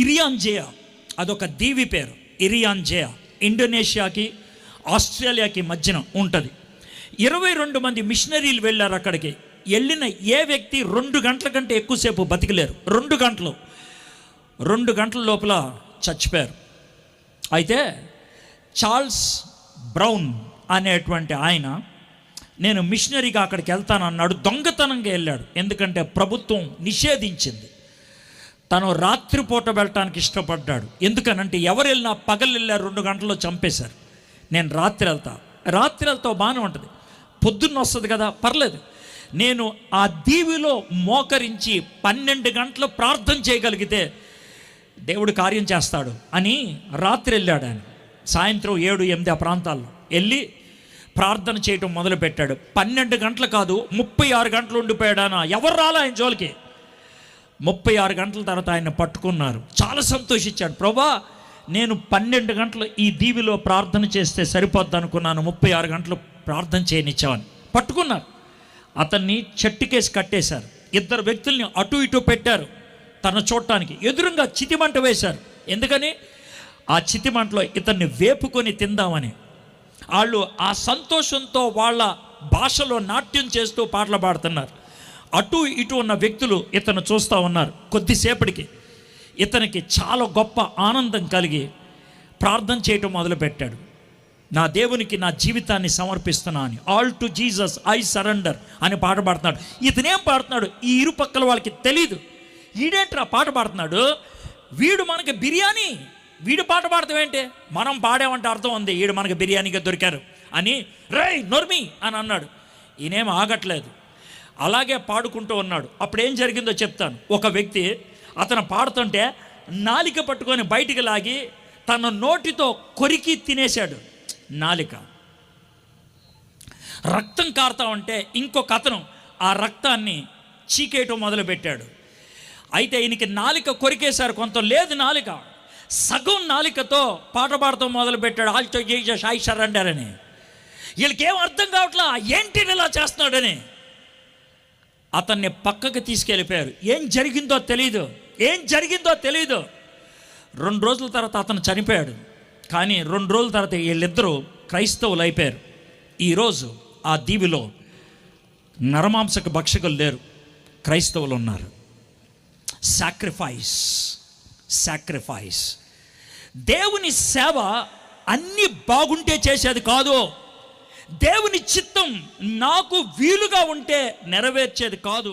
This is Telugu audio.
ఇరియాన్ జయా అదొక దీవి పేరు. ఇరియాన్ జయా ఇండోనేషియాకి ఆస్ట్రేలియాకి మధ్యన ఉంటుంది. 22 మంది మిషనరీలు వెళ్ళారు అక్కడికి. వెళ్ళిన ఏ వ్యక్తి 2 గంటల కంటే ఎక్కువసేపు బతికలేరు. 2 గంటల లోపల చచ్చిపోయారు. అయితే చార్ల్స్ బ్రౌన్ అనేటువంటి ఆయన, నేను మిషనరీగా అక్కడికి వెళ్తానన్నాడు. దొంగతనంగా వెళ్ళాడు, ఎందుకంటే ప్రభుత్వం నిషేధించింది. తను రాత్రిపూట వెళ్ళటానికి ఇష్టపడ్డాడు. ఎందుకనంటే ఎవరు వెళ్ళినా పగలు వెళ్ళారు, 2 గంటల్లో చంపేశారు. నేను రాత్రి వెళ్తా బాగానే ఉంటుంది, పొద్దున్న వస్తుంది కదా, పర్లేదు. నేను ఆ దీవిలో మోకరించి 12 గంటలు ప్రార్థన చేయగలిగితే దేవుడు కార్యం చేస్తాడు అని రాత్రి వెళ్ళాడు ఆయన. సాయంత్రం 7-8 ఆ ప్రాంతాల్లో వెళ్ళి ప్రార్థన చేయటం మొదలుపెట్టాడు. 12 గంటలు కాదు, 36 గంటలు ఉండిపోయాడు ఆయన. ఎవరు రాలా ఆయన జోలికి. 36 గంటల తర్వాత ఆయన పట్టుకున్నారు. చాలా సంతోషించాడు. ప్రభా, నేను 12 గంటలు ఈ దీవిలో ప్రార్థన చేస్తే సరిపోద్ది అనుకున్నాను, 36 గంటలు ప్రార్థన చేయనిచ్చామని. పట్టుకున్నారు. అతన్ని చెట్టుకేసి కట్టేశారు. 2 వ్యక్తుల్ని అటు ఇటు పెట్టారు తన చూడటానికి. ఎదురుగా చితిమంట వేశారు. ఎందుకని? ఆ చితిమంటలో ఇతన్ని వేపుకొని తిందామని. వాళ్ళు ఆ సంతోషంతో వాళ్ళ భాషలో నాట్యం చేస్తూ పాటలు పాడుతున్నారు. అటు ఇటు ఉన్న వ్యక్తులు ఇతను చూస్తూ ఉన్నారు. కొద్దిసేపటికి ఇతనికి చాలా గొప్ప ఆనందం కలిగి ప్రార్థన చేయటం మొదలుపెట్టాడు. నా దేవునికి నా జీవితాన్ని సమర్పిస్తున్నా అని. All to Jesus I surrender అని పాట పాడుతున్నాడు. ఇతనేం పాడుతున్నాడు ఈ ఇరుపక్కల వాళ్ళకి తెలీదు. ఈడేంట్రా పాట పాడుతున్నాడు, వీడు మనకి బిర్యానీ, వీడు పాట పాడతామేంటి, మనం పాడామంటే అర్థం ఉంది వీడు మనకి బిర్యానీగా దొరికారు అని. రేయ్ నోర్మి అని అన్నాడు. ఈయనేం ఆగట్లేదు, అలాగే పాడుకుంటూ ఉన్నాడు. అప్పుడు ఏం జరిగిందో చెప్తాను. ఒక వ్యక్తి అతను పాడుతుంటే నాలిక పట్టుకొని బయటికి లాగి తన నోటితో కొరికి తినేశాడు. నాలిక రక్తం కారుతా ఉంటే ఇంకొక అతను ఆ రక్తాన్ని చీకేయటం మొదలుపెట్టాడు. అయితే ఈయనకి నాలిక కొరికేశారు, కొంత లేదు నాలిక, సగం నాలికతో పాట పాడటం మొదలుపెట్టాడు. ఆల్టో జీసస్ ఐ సరెండర్ అని. వీళ్ళకేం అర్థం కావట్లా, ఏంటి ఇలా చేస్తున్నాడని. అతన్ని పక్కకి తీసుకెళ్ళిపోయారు. ఏం జరిగిందో తెలీదు. 2 రోజుల తర్వాత అతను చనిపోయాడు. కానీ 2 రోజుల తర్వాత వీళ్ళిద్దరూ క్రైస్తవులు అయిపోయారు. ఈరోజు ఆ దీవిలో నరమాంసక భక్షకులు లేరు, క్రైస్తవులు ఉన్నారు. సాక్రిఫైస్. దేవుని సేవ అన్నీ బాగుంటే చేసేది కాదు. దేవుని చిత్తం నాకు వీలుగా ఉంటే నెరవేర్చేది కాదు.